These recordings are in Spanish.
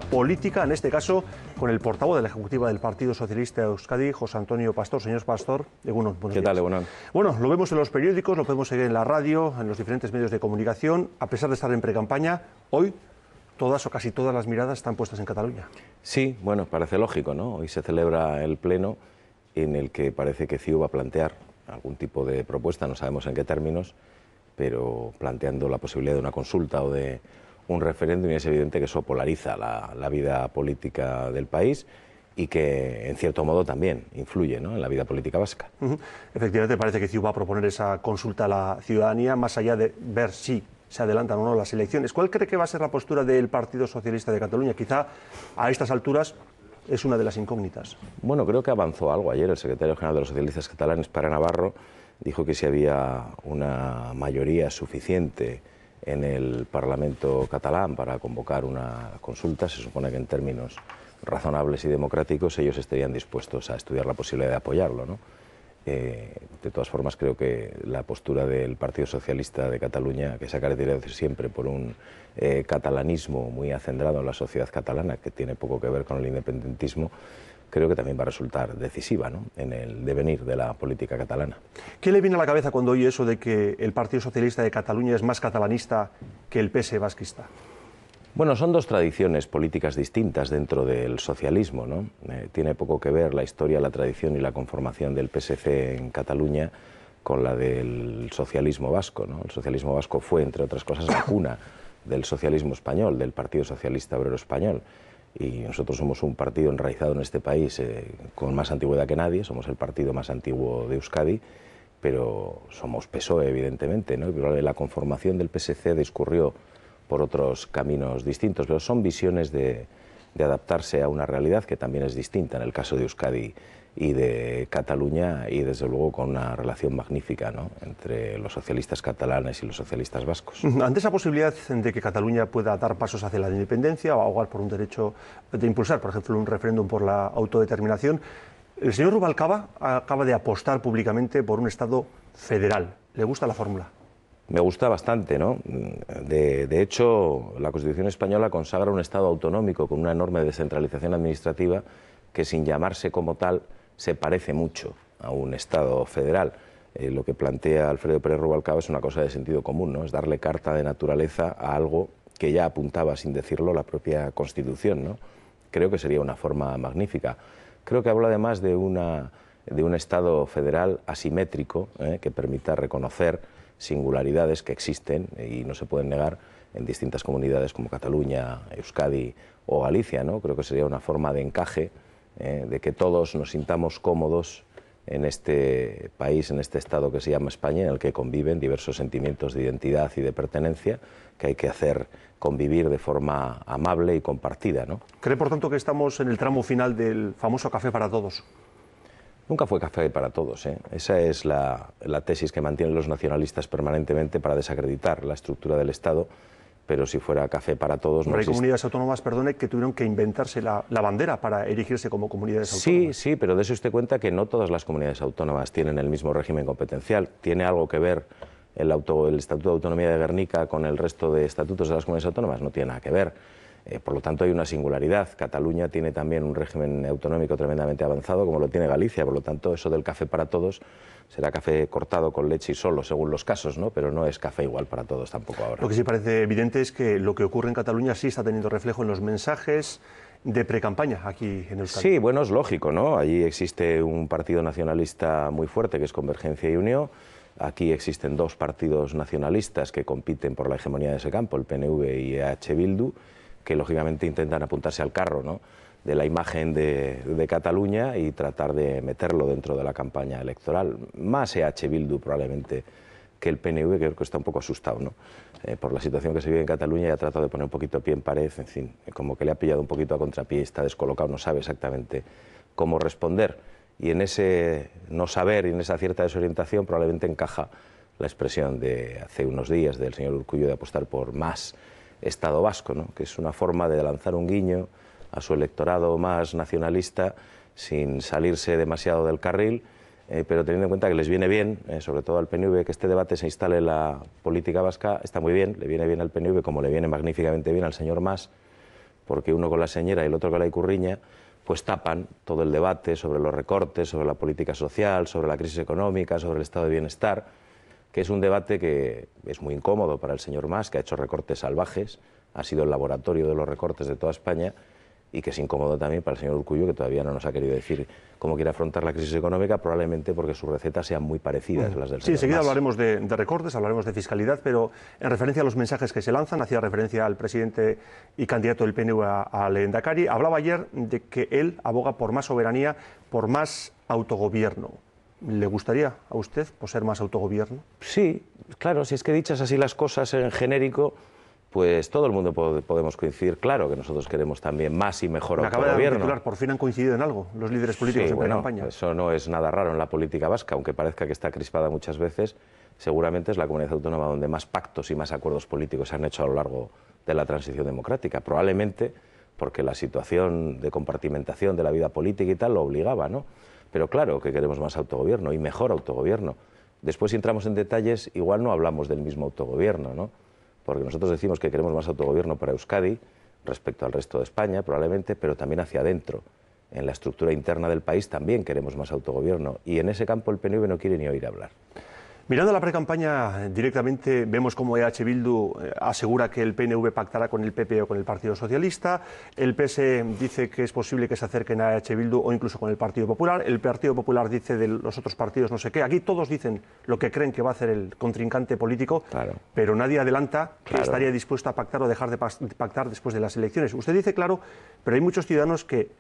política, en este caso con el portavoz de la Ejecutiva del Partido Socialista de Euskadi, José Antonio Pastor. Señor Pastor, buenos días. ¿Qué tal, Egunon? Bueno, lo vemos en los periódicos, lo podemos seguir en la radio, en los diferentes medios de comunicación. A pesar de estar en precampaña, hoy todas o casi todas las miradas están puestas en Cataluña. Sí, bueno, parece lógico, ¿no? Hoy se celebra el pleno en el que parece que CiU va a plantear algún tipo de propuesta, no sabemos en qué términos, pero planteando la posibilidad de una consulta o de un referéndum, y es evidente que eso polariza la vida política del país y que, en cierto modo, también influye, ¿no?, en la vida política vasca. Efectivamente, parece que CiU va a proponer esa consulta a la ciudadanía, más allá de ver si se adelantan o no las elecciones. ¿Cuál cree que va a ser la postura del Partido Socialista de Cataluña? Quizá a estas alturas es una de las incógnitas. Bueno, creo que avanzó algo ayer. El secretario general de los socialistas catalanes, Pere Navarro, dijo que si había una mayoría suficiente en el Parlamento catalán para convocar una consulta, se supone que en términos razonables y democráticos ellos estarían dispuestos a estudiar la posibilidad de apoyarlo, ¿no? De todas formas, creo que la postura del Partido Socialista de Cataluña, que se ha caracterizado siempre por un catalanismo muy acendrado en la sociedad catalana, que tiene poco que ver con el independentismo, creo que también va a resultar decisiva, ¿no?, en el devenir de la política catalana. ¿Qué le viene a la cabeza cuando oye eso de que el Partido Socialista de Cataluña es más catalanista que el PS vasquista? Bueno, son dos tradiciones políticas distintas dentro del socialismo, ¿no? Tiene poco que ver la historia, la tradición y la conformación del PSC en Cataluña con la del socialismo vasco, ¿no? El socialismo vasco fue, entre otras cosas, la cuna del socialismo español, del Partido Socialista Obrero Español. Y nosotros somos un partido enraizado en este país con más antigüedad que nadie, somos el partido más antiguo de Euskadi, pero somos PSOE, evidentemente, ¿no? Y la conformación del PSC discurrió por otros caminos distintos, pero son visiones de adaptarse a una realidad que también es distinta en el caso de Euskadi y de Cataluña, y desde luego con una relación magnífica, ¿no?, entre los socialistas catalanes y los socialistas vascos. Ante esa posibilidad de que Cataluña pueda dar pasos hacia la independencia o abogar por un derecho de impulsar, por ejemplo, un referéndum por la autodeterminación, el señor Rubalcaba acaba de apostar públicamente por un Estado federal. ¿Le gusta la fórmula? Me gusta bastante, ¿no? De hecho, la Constitución española consagra un Estado autonómico con una enorme descentralización administrativa que, sin llamarse como tal, se parece mucho a un Estado federal. Lo que plantea Alfredo Pérez Rubalcaba es una cosa de sentido común, ¿no? Es darle carta de naturaleza a algo que ya apuntaba, sin decirlo, la propia Constitución, ¿no? Creo que sería una forma magnífica. Creo que habla además de un Estado federal asimétrico, que permita reconocer singularidades que existen y no se pueden negar en distintas comunidades como Cataluña, Euskadi o Galicia, ¿no? Creo que sería una forma de encaje, de que todos nos sintamos cómodos en este país, en este Estado que se llama España, en el que conviven diversos sentimientos de identidad y de pertenencia que hay que hacer convivir de forma amable y compartida, ¿no? ¿Cree, por tanto, que estamos en el tramo final del famoso café para todos? Nunca fue café para todos, ¿eh? Esa es la tesis que mantienen los nacionalistas permanentemente para desacreditar la estructura del Estado, pero si fuera café para todos no existe. Hay comunidades autónomas, perdone, que tuvieron que inventarse la bandera para erigirse como comunidades autónomas. Sí, pero dése usted cuenta que no todas las comunidades autónomas tienen el mismo régimen competencial. Tiene algo que ver el Estatuto de Autonomía de Gernika con el resto de estatutos de las comunidades autónomas, no tiene nada que ver. Por lo tanto, hay una singularidad. Cataluña tiene también un régimen autonómico tremendamente avanzado, como lo tiene Galicia. Por lo tanto, eso del café para todos será café cortado con leche y solo, según los casos, ¿no? Pero no es café igual para todos tampoco ahora. Lo que sí parece evidente es que lo que ocurre en Cataluña sí está teniendo reflejo en los mensajes de precampaña aquí en Euskadi. Sí, bueno, es lógico, ¿no? Allí existe un partido nacionalista muy fuerte, que es Convergencia y Unió. Aquí existen dos partidos nacionalistas que compiten por la hegemonía de ese campo, el PNV y EH Bildu, que lógicamente intentan apuntarse al carro, ¿no?, de la imagen de Cataluña y tratar de meterlo dentro de la campaña electoral. Más EH Bildu probablemente que el PNV, que creo que está un poco asustado, ¿no?, por la situación que se vive en Cataluña, y ha tratado de poner un poquito pie en pared, en fin, como que le ha pillado un poquito a contrapié, está descolocado, no sabe exactamente cómo responder. Y en ese no saber y en esa cierta desorientación probablemente encaja la expresión de hace unos días del señor Urkullu de apostar por más Estado vasco, ¿no?, que es una forma de lanzar un guiño a su electorado más nacionalista sin salirse demasiado del carril, pero teniendo en cuenta que les viene bien, sobre todo al PNV, que este debate se instale en la política vasca. Está muy bien, le viene bien al PNV como le viene magníficamente bien al señor Mas, porque uno con la señera y el otro con la icurriña, pues tapan todo el debate sobre los recortes, sobre la política social, sobre la crisis económica, sobre el estado de bienestar, que es un debate que es muy incómodo para el señor Mas, que ha hecho recortes salvajes, ha sido el laboratorio de los recortes de toda España, y que es incómodo también para el señor Urkullu, que todavía no nos ha querido decir cómo quiere afrontar la crisis económica, probablemente porque sus recetas sean muy parecidas a las del señor Mas. Sí, enseguida hablaremos de recortes, hablaremos de fiscalidad, pero en referencia a los mensajes que se lanzan, hacía referencia al presidente y candidato del PNV al Lehendakari, hablaba ayer de que él aboga por más soberanía, por más autogobierno. ¿Le gustaría a usted poseer más autogobierno? Sí, claro, si es que dichas así las cosas en genérico, pues todo el mundo podemos coincidir, claro, que nosotros queremos también más y mejor autogobierno. Acaba de titular, por fin han coincidido en algo los líderes políticos en pre-campaña. Eso no es nada raro en la política vasca, aunque parezca que está crispada muchas veces, seguramente es la comunidad autónoma donde más pactos y más acuerdos políticos se han hecho a lo largo de la transición democrática, probablemente porque la situación de compartimentación de la vida política y tal lo obligaba, ¿no? Pero claro que queremos más autogobierno y mejor autogobierno. Después, si entramos en detalles, igual no hablamos del mismo autogobierno, ¿no? Porque nosotros decimos que queremos más autogobierno para Euskadi respecto al resto de España, probablemente, pero también hacia adentro. En la estructura interna del país también queremos más autogobierno y en ese campo el PNV no quiere ni oír hablar. Mirando la precampaña directamente, vemos cómo EH Bildu asegura que el PNV pactará con el PP o con el Partido Socialista. El PS dice que es posible que se acerquen a EH Bildu o incluso con el Partido Popular. El Partido Popular dice de los otros partidos no sé qué. Aquí todos dicen lo que creen que va a hacer el contrincante político, claro, pero nadie adelanta que estaría dispuesto a pactar o dejar de pactar después de las elecciones. Usted dice, claro, pero hay muchos ciudadanos que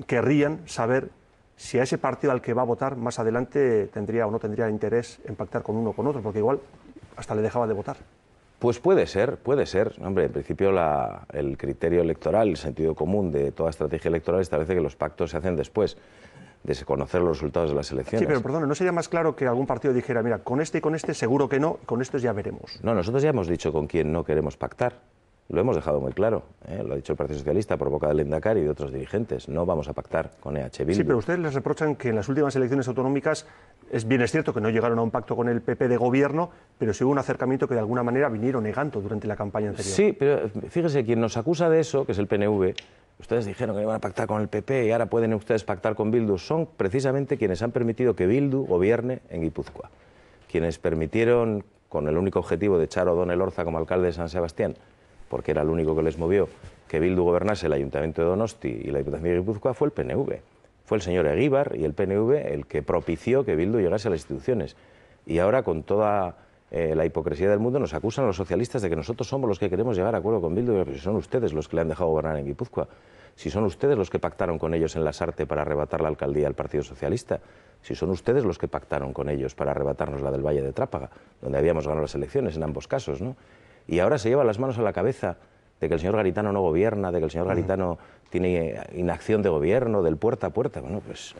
querrían saber si a ese partido al que va a votar más adelante tendría o no tendría interés en pactar con uno o con otro, porque igual hasta le dejaba de votar. Pues puede ser. Hombre, en principio el criterio electoral, el sentido común de toda estrategia electoral establece que los pactos se hacen después de conocer los resultados de las elecciones. Sí, pero perdón, ¿no sería más claro que algún partido dijera, mira, con este y con este seguro que no, con estos ya veremos? No, nosotros ya hemos dicho con quién no queremos pactar. Lo hemos dejado muy claro, lo ha dicho el Partido Socialista por boca del Lehendakari y de otros dirigentes. No vamos a pactar con EH Bildu. Sí, pero ustedes les reprochan que en las últimas elecciones autonómicas es cierto que no llegaron a un pacto con el PP de gobierno, pero sí hubo un acercamiento que de alguna manera vinieron negando durante la campaña anterior. Sí, pero fíjese, quien nos acusa de eso, que es el PNV, ustedes dijeron que iban a pactar con el PP y ahora pueden ustedes pactar con Bildu, son precisamente quienes han permitido que Bildu gobierne en Guipúzcoa. Quienes permitieron, con el único objetivo de echar a Odón Elorza como alcalde de San Sebastián, porque era el único que les movió, que Bildu gobernase el Ayuntamiento de Donosti y la Diputación de Guipúzcoa, fue el PNV. Fue el señor Eguíbar y el PNV el que propició que Bildu llegase a las instituciones. Y ahora, con toda la hipocresía del mundo, nos acusan los socialistas de que nosotros somos los que queremos llegar a acuerdo con Bildu, pero si son ustedes los que le han dejado gobernar en Guipúzcoa, si son ustedes los que pactaron con ellos en Lasarte para arrebatar la alcaldía al Partido Socialista, si son ustedes los que pactaron con ellos para arrebatarnos la del Valle de Trápaga, donde habíamos ganado las elecciones en ambos casos, ¿no? Y ahora se lleva las manos a la cabeza de que el señor Garitano no gobierna, de que el señor Garitano tiene inacción de gobierno, del puerta a puerta. Bueno, pues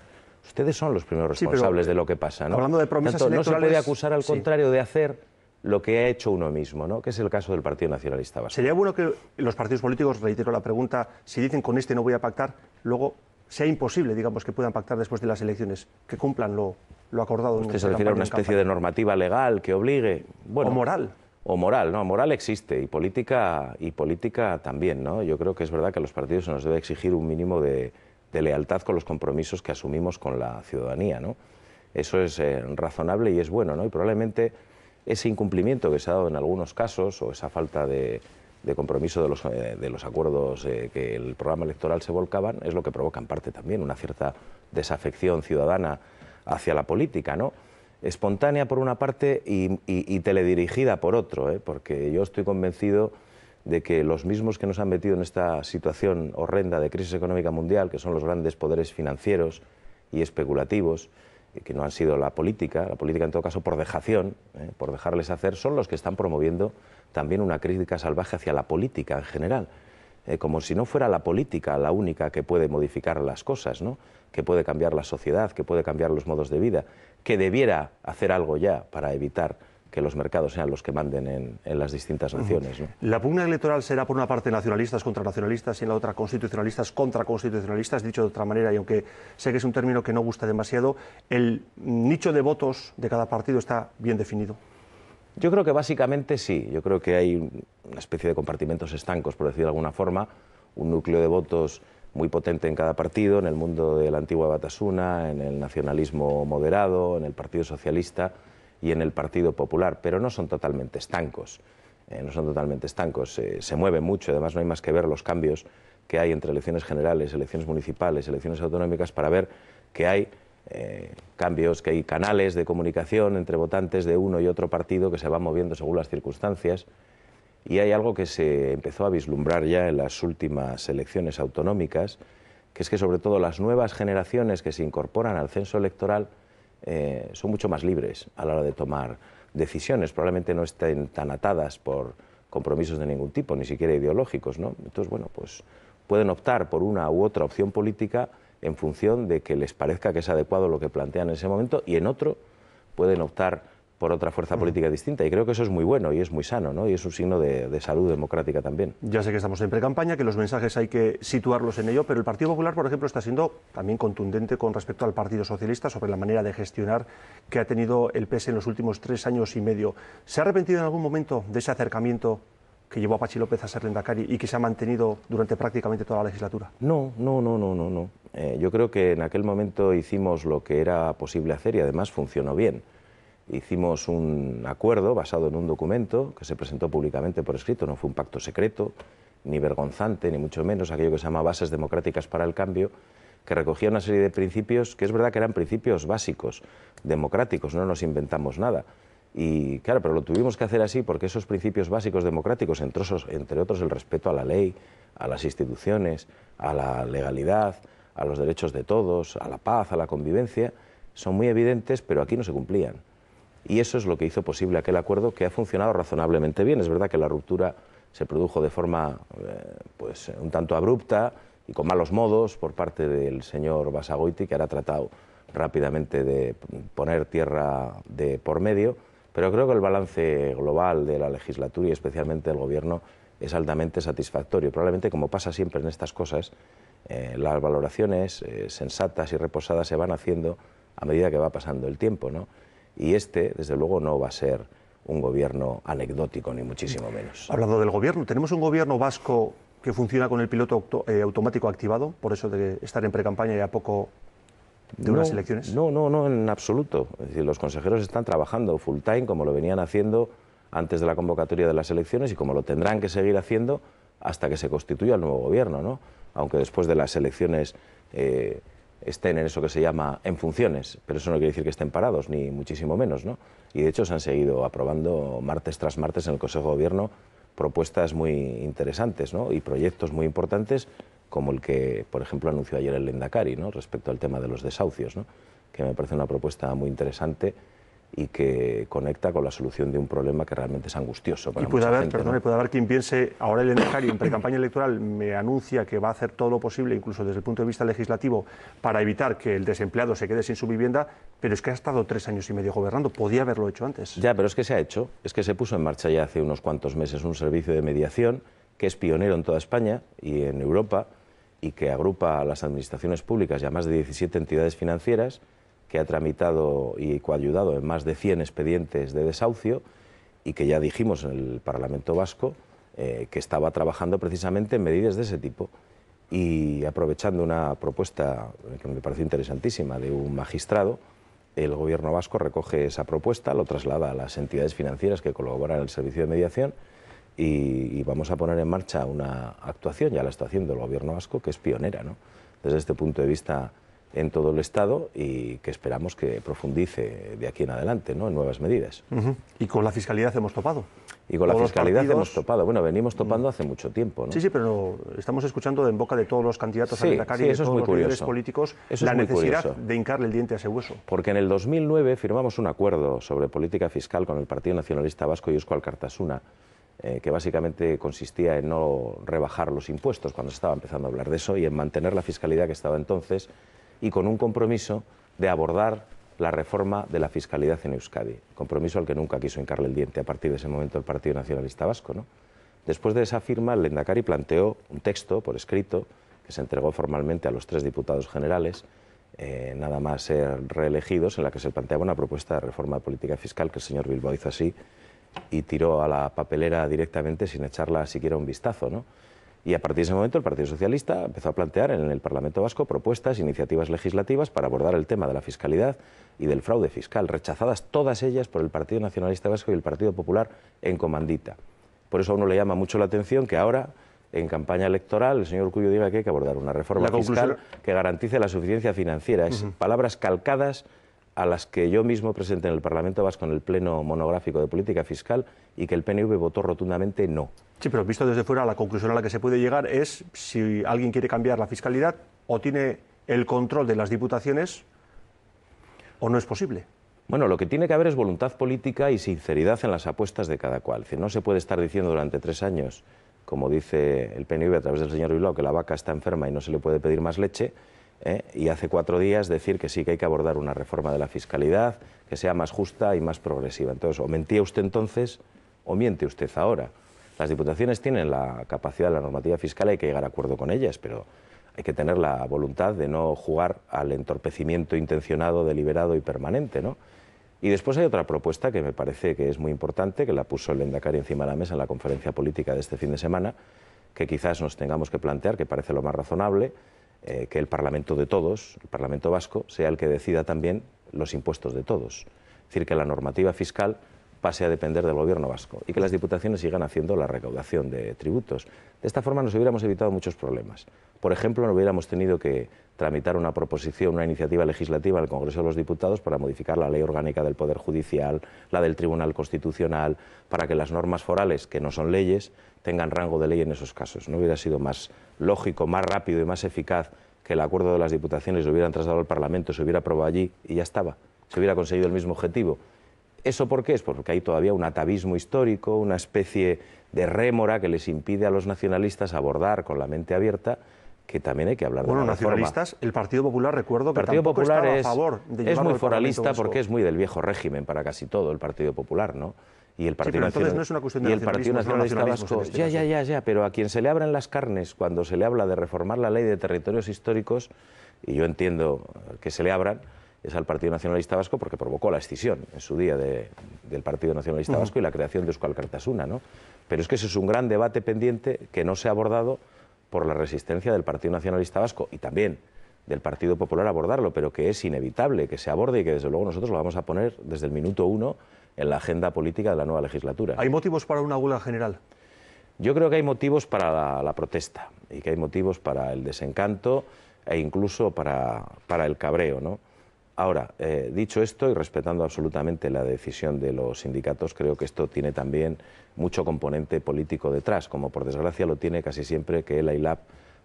ustedes son los primeros responsables de lo que pasa, ¿no? Hablando de promesas electorales, no se puede acusar al sí, contrario de hacer lo que ha hecho uno mismo, ¿no? Que es el caso del Partido Nacionalista Vasco. Sería bueno que los partidos políticos, reitero la pregunta, si dicen con este no voy a pactar, luego sea imposible, digamos, que puedan pactar después de las elecciones, que cumplan lo acordado. ¿Usted se refiere a una especie de normativa legal que obligue? Bueno, o moral. O moral, no, moral existe y política también, ¿no? Yo creo que es verdad que a los partidos se nos debe exigir un mínimo de lealtad con los compromisos que asumimos con la ciudadanía, ¿no? Eso es razonable y es bueno, ¿no? Y probablemente ese incumplimiento que se ha dado en algunos casos o esa falta de compromiso de los acuerdos que el programa electoral se volcaban es lo que provoca en parte también una cierta desafección ciudadana hacia la política, ¿no? Espontánea por una parte y teledirigida por otro, porque yo estoy convencido de que los mismos que nos han metido en esta situación horrenda de crisis económica mundial, que son los grandes poderes financieros y especulativos, que no han sido la política en todo caso por dejación, por dejarles hacer, son los que están promoviendo también una crítica salvaje hacia la política en general, como si no fuera la política la única que puede modificar las cosas, ¿no? Que puede cambiar la sociedad, que puede cambiar los modos de vida, que debiera hacer algo ya para evitar que los mercados sean los que manden en las distintas naciones, ¿no? La pugna electoral será por una parte nacionalistas contra nacionalistas y en la otra constitucionalistas contra constitucionalistas, dicho de otra manera, y aunque sé que es un término que no gusta demasiado, ¿el nicho de votos de cada partido está bien definido? Yo creo que básicamente sí, yo creo que hay una especie de compartimentos estancos, por decir de alguna forma. un núcleo de votos muy potente en cada partido, en el mundo de la antigua Batasuna, en el nacionalismo moderado, en el Partido Socialista y en el Partido Popular, pero no son totalmente estancos. No son totalmente estancos, se mueve mucho, además no hay más que ver los cambios que hay entre elecciones generales, elecciones municipales, elecciones autonómicas para ver que hay cambios, que hay canales de comunicación entre votantes de uno y otro partido que se van moviendo según las circunstancias. Y hay algo que se empezó a vislumbrar ya en las últimas elecciones autonómicas, que es que sobre todo las nuevas generaciones que se incorporan al censo electoral son mucho más libres a la hora de tomar decisiones, probablemente no estén tan atadas por compromisos de ningún tipo, ni siquiera ideológicos, ¿no? Entonces, bueno, pues pueden optar por una u otra opción política en función de que les parezca que es adecuado lo que plantean en ese momento, y en otro pueden optar por otra fuerza política distinta, y creo que eso es muy bueno y es muy sano, ¿no? Y es un signo de salud democrática también. Ya sé que estamos en precampaña, que los mensajes hay que situarlos en ello, pero el Partido Popular, por ejemplo, está siendo también contundente con respecto al Partido Socialista sobre la manera de gestionar que ha tenido el PS en los últimos 3 años y medio. ¿Se ha arrepentido en algún momento de ese acercamiento que llevó a Patxi López a ser lehendakari y que se ha mantenido durante prácticamente toda la legislatura? No. Yo creo que en aquel momento hicimos lo que era posible hacer y además funcionó bien. Hicimos un acuerdo basado en un documento que se presentó públicamente por escrito, no fue un pacto secreto, ni vergonzante, ni mucho menos, aquello que se llama Bases Democráticas para el Cambio, que recogía una serie de principios que es verdad que eran principios básicos, democráticos, no nos inventamos nada. Y claro, pero lo tuvimos que hacer así porque esos principios básicos democráticos, entre otros el respeto a la ley, a las instituciones, a la legalidad, a los derechos de todos, a la paz, a la convivencia, son muy evidentes, pero aquí no se cumplían. Y eso es lo que hizo posible aquel acuerdo, que ha funcionado razonablemente bien. Es verdad que la ruptura se produjo de forma pues un tanto abrupta y con malos modos por parte del señor Basagoiti, que ahora ha tratado rápidamente de poner tierra de por medio, pero creo que el balance global de la legislatura y especialmente del Gobierno es altamente satisfactorio. Probablemente, como pasa siempre en estas cosas, las valoraciones sensatas y reposadas se van haciendo a medida que va pasando el tiempo, ¿no? Y desde luego, no va a ser un gobierno anecdótico, ni muchísimo menos. Hablando del gobierno, tenemos un gobierno vasco que funciona con el piloto automático activado, por eso de estar en precampaña y a poco de unas elecciones. No, en absoluto. Es decir, los consejeros están trabajando full time, como lo venían haciendo antes de la convocatoria de las elecciones y como lo tendrán que seguir haciendo hasta que se constituya el nuevo gobierno, ¿no? Aunque después de las elecciones estén en eso que se llama en funciones, pero eso no quiere decir que estén parados, ni muchísimo menos, ¿no? Y de hecho se han seguido aprobando martes tras martes en el Consejo de Gobierno propuestas muy interesantes, ¿no? Y proyectos muy importantes, como el que, por ejemplo, anunció ayer el Lehendakari, ¿no? Respecto al tema de los desahucios, ¿no? Que me parece una propuesta muy interesante y que conecta con la solución de un problema que realmente es angustioso para mucha gente, ¿no? Puede haber quien piense, ahora el Lehendakari en precampaña electoral me anuncia que va a hacer todo lo posible, incluso desde el punto de vista legislativo, para evitar que el desempleado se quede sin su vivienda, pero es que ha estado 3 años y medio gobernando, podía haberlo hecho antes. Ya, pero es que se ha hecho, es que se puso en marcha ya hace unos cuantos meses un servicio de mediación que es pionero en toda España y en Europa y que agrupa a las administraciones públicas y a más de 17 entidades financieras, que ha tramitado y coayudado en más de 100 expedientes de desahucio y que ya dijimos en el Parlamento Vasco que estaba trabajando precisamente en medidas de ese tipo. Y aprovechando una propuesta que me pareció interesantísima de un magistrado, el Gobierno vasco recoge esa propuesta, lo traslada a las entidades financieras que colaboran en el servicio de mediación y vamos a poner en marcha una actuación, ya la está haciendo el Gobierno vasco, que es pionera, ¿no? Desde este punto de vista en todo el Estado y que esperamos que profundice de aquí en adelante, ¿no? En nuevas medidas. Y con la fiscalidad hemos topado. Y con la fiscalidad hemos topado. Bueno, venimos topando hace mucho tiempo, ¿no? Sí, pero estamos escuchando en boca de todos los candidatos a Lehendakari y de todos los líderes políticos la necesidad de hincarle el diente a ese hueso. Porque en el 2009 firmamos un acuerdo sobre política fiscal con el Partido Nacionalista Vasco y Eusko Alkartasuna, que básicamente consistía en no rebajar los impuestos cuando se estaba empezando a hablar de eso y en mantener la fiscalidad que estaba entonces, y con un compromiso de abordar la reforma de la fiscalidad en Euskadi, compromiso al que nunca quiso hincarle el diente a partir de ese momento el Partido Nacionalista Vasco, ¿no? Después de esa firma, el Lehendakari planteó un texto por escrito que se entregó formalmente a los 3 diputados generales, nada más ser reelegidos, en la que se planteaba una propuesta de reforma de política fiscal que el señor Bilbao hizo así y tiró a la papelera directamente sin echarla siquiera un vistazo, ¿no? Y a partir de ese momento el Partido Socialista empezó a plantear en el Parlamento Vasco propuestas, iniciativas legislativas para abordar el tema de la fiscalidad y del fraude fiscal, rechazadas todas ellas por el Partido Nacionalista Vasco y el Partido Popular en comandita. Por eso a uno le llama mucho la atención que ahora, en campaña electoral, el señor Urkullu diga que hay que abordar una reforma fiscal que garantice la suficiencia financiera. Es palabras calcadas a las que yo mismo presenté en el Parlamento Vasco en el Pleno Monográfico de Política Fiscal y que el PNV votó rotundamente no. Sí, pero visto desde fuera, la conclusión a la que se puede llegar es si alguien quiere cambiar la fiscalidad o tiene el control de las diputaciones o no es posible. Bueno, lo que tiene que haber es voluntad política y sinceridad en las apuestas de cada cual. Es decir, no se puede estar diciendo durante 3 años, como dice el PNV a través del señor Bilbao, que la vaca está enferma y no se le puede pedir más leche, y hace 4 días decir que sí que hay que abordar una reforma de la fiscalidad que sea más justa y más progresiva. Entonces, o mentía usted entonces o miente usted ahora. Las diputaciones tienen la capacidad de la normativa fiscal, hay que llegar a acuerdo con ellas, pero hay que tener la voluntad de no jugar al entorpecimiento intencionado, deliberado y permanente, ¿no? Y después hay otra propuesta que me parece que es muy importante, que la puso el Lehendakari encima de la mesa en la conferencia política de este fin de semana, que quizás nos tengamos que plantear, que parece lo más razonable, que el Parlamento de todos, el Parlamento Vasco, sea el que decida también los impuestos de todos. Es decir, que la normativa fiscal pase a depender del Gobierno vasco y que las diputaciones sigan haciendo la recaudación de tributos. De esta forma nos hubiéramos evitado muchos problemas. Por ejemplo, no hubiéramos tenido que tramitar una proposición, una iniciativa legislativa en el Congreso de los Diputados para modificar la Ley Orgánica del Poder Judicial, la del Tribunal Constitucional, para que las normas forales, que no son leyes, tengan rango de ley en esos casos. ¿No hubiera sido más lógico, más rápido y más eficaz que el acuerdo de las diputaciones lo hubieran trasladado al Parlamento, se hubiera aprobado allí y ya estaba? Se hubiera conseguido el mismo objetivo. ¿Eso por qué? Es porque hay todavía un atavismo histórico, una especie de rémora que les impide a los nacionalistas abordar con la mente abierta que también hay que hablar de la reforma. Nacionalistas, el Partido Popular, recuerdo que tampoco estaba a favor de llevarlo es muy al foralista Parlamento porque es muy del viejo régimen para casi todo el Partido Popular, ¿no? Y el Partido entonces no es una cuestión de Nacionalista Vasco, ya, pero a quien se le abren las carnes cuando se le habla de reformar la ley de territorios históricos, y yo entiendo que se le abran, es al Partido Nacionalista Vasco porque provocó la escisión en su día del Partido Nacionalista Vasco y la creación de Euskal Alkartasuna, ¿no? Pero es que ese es un gran debate pendiente que no se ha abordado por la resistencia del Partido Nacionalista Vasco y también del Partido Popular a abordarlo, pero que es inevitable que se aborde y que desde luego nosotros lo vamos a poner desde el minuto 1 en la agenda política de la nueva legislatura. ¿Hay motivos para una huelga general? Yo creo que hay motivos para la protesta y que hay motivos para el desencanto e incluso para el cabreo, ¿no? Ahora, dicho esto y respetando absolutamente la decisión de los sindicatos, creo que esto tiene también mucho componente político detrás, como por desgracia lo tiene casi siempre que ELA y LAB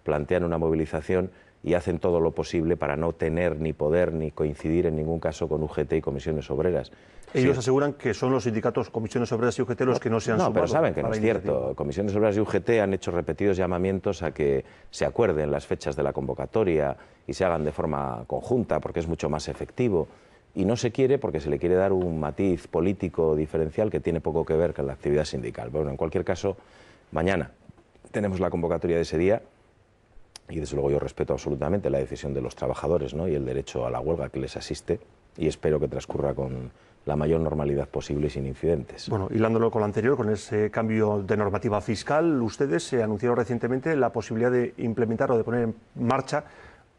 plantean una movilización y hacen todo lo posible para no tener ni poder ni coincidir en ningún caso con UGT y comisiones obreras. Ellos aseguran que son los sindicatos, comisiones obreras y UGT los que no se han sumado. No, pero saben que no es cierto. Comisiones obreras y UGT han hecho repetidos llamamientos a que se acuerden las fechas de la convocatoria y se hagan de forma conjunta porque es mucho más efectivo. Y no se quiere porque se le quiere dar un matiz político diferencial que tiene poco que ver con la actividad sindical. Bueno, en cualquier caso, mañana tenemos la convocatoria de ese día y desde luego yo respeto absolutamente la decisión de los trabajadores, ¿no? Y el derecho a la huelga que les asiste y espero que transcurra con la mayor normalidad posible y sin incidentes. Bueno, hilándolo con lo anterior, con ese cambio de normativa fiscal, ustedes se anunciaron recientemente la posibilidad de implementar o de poner en marcha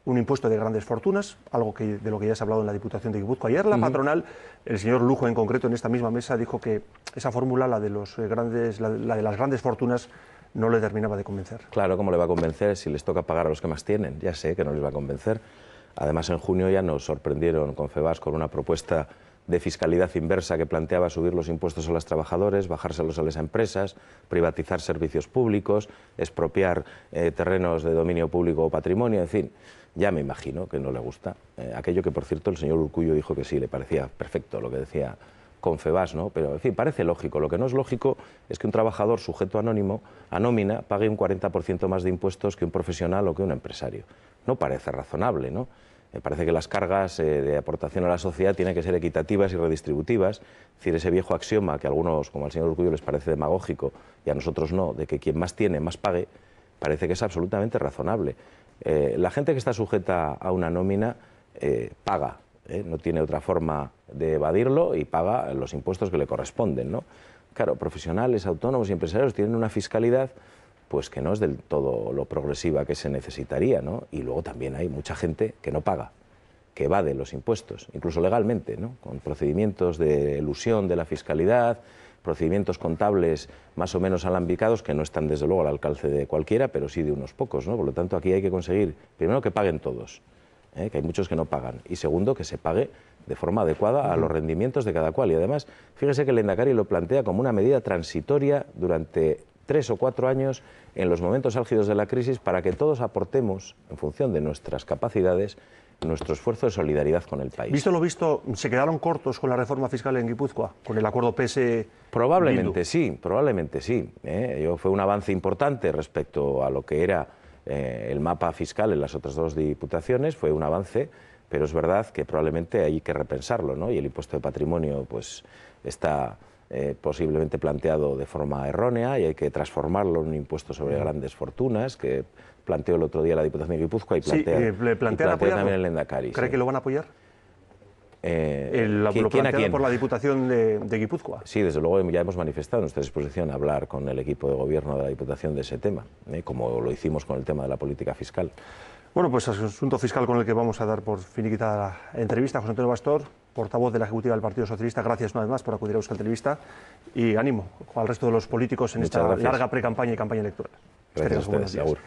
un impuesto de grandes fortunas, algo de lo que ya se ha hablado en la Diputación de Guipúzcoa. Ayer la patronal, el señor Lujo en concreto, en esta misma mesa, dijo que esa fórmula, la de las grandes fortunas, no le terminaba de convencer. Claro, ¿cómo le va a convencer si les toca pagar a los que más tienen? Ya sé que no les va a convencer. Además, en junio ya nos sorprendieron Confebask con una propuesta de fiscalidad inversa que planteaba subir los impuestos a los trabajadores, bajárselos a las empresas, privatizar servicios públicos, expropiar terrenos de dominio público o patrimonio, en fin. Ya me imagino que no le gusta. Aquello que, por cierto, el señor Urkullu dijo que sí, le parecía perfecto lo que decía Confebask, ¿no? Pero, en fin, parece lógico. Lo que no es lógico es que un trabajador sujeto a nómina pague un 40% más de impuestos que un profesional o que un empresario. No parece razonable, ¿no? Me parece que las cargas de aportación a la sociedad tienen que ser equitativas y redistributivas. Es decir, ese viejo axioma que a algunos, como al señor Urkullu, les parece demagógico y a nosotros no, de que quien más tiene, más pague, parece que es absolutamente razonable. La gente que está sujeta a una nómina paga, no tiene otra forma de evadirlo y paga los impuestos que le corresponden, ¿no? Claro, profesionales, autónomos y empresarios tienen una fiscalidad pues que no es del todo lo progresiva que se necesitaría, ¿no? Y luego también hay mucha gente que no paga, que evade los impuestos, incluso legalmente, ¿no? Con procedimientos de elusión de la fiscalidad, procedimientos contables más o menos alambicados que no están desde luego al alcance de cualquiera, pero sí de unos pocos, ¿no? Por lo tanto, aquí hay que conseguir, primero, que paguen todos, que hay muchos que no pagan, y segundo, que se pague de forma adecuada a los rendimientos de cada cual. Y además, fíjese que el Lehendakari lo plantea como una medida transitoria durante 3 o 4 años en los momentos álgidos de la crisis para que todos aportemos, en función de nuestras capacidades, nuestro esfuerzo de solidaridad con el país. Visto lo visto, ¿se quedaron cortos con la reforma fiscal en Guipúzcoa, con el acuerdo PS? Probablemente sí, probablemente sí. Fue un avance importante respecto a lo que era el mapa fiscal en las otras 2 diputaciones, fue un avance, pero es verdad que probablemente hay que repensarlo, ¿no? Y el impuesto de patrimonio pues está posiblemente planteado de forma errónea y hay que transformarlo en un impuesto sobre grandes fortunas, que planteó el otro día la Diputación de Guipúzcoa y plantea también el Lehendakari. ¿Cree que lo van a apoyar? ¿Quién a quién? Por la Diputación de Guipúzcoa. Sí, desde luego ya hemos manifestado nuestra disposición a hablar con el equipo de gobierno de la Diputación de ese tema, como lo hicimos con el tema de la política fiscal. Bueno, pues es un asunto fiscal con el que vamos a dar por finiquitada la entrevista. José Antonio Pastor, portavoz de la Ejecutiva del Partido Socialista, gracias una vez más por acudir a Euskal Telebista y ánimo al resto de los políticos en esta larga pre-campaña y campaña electoral. Gracias a ustedes, Agur.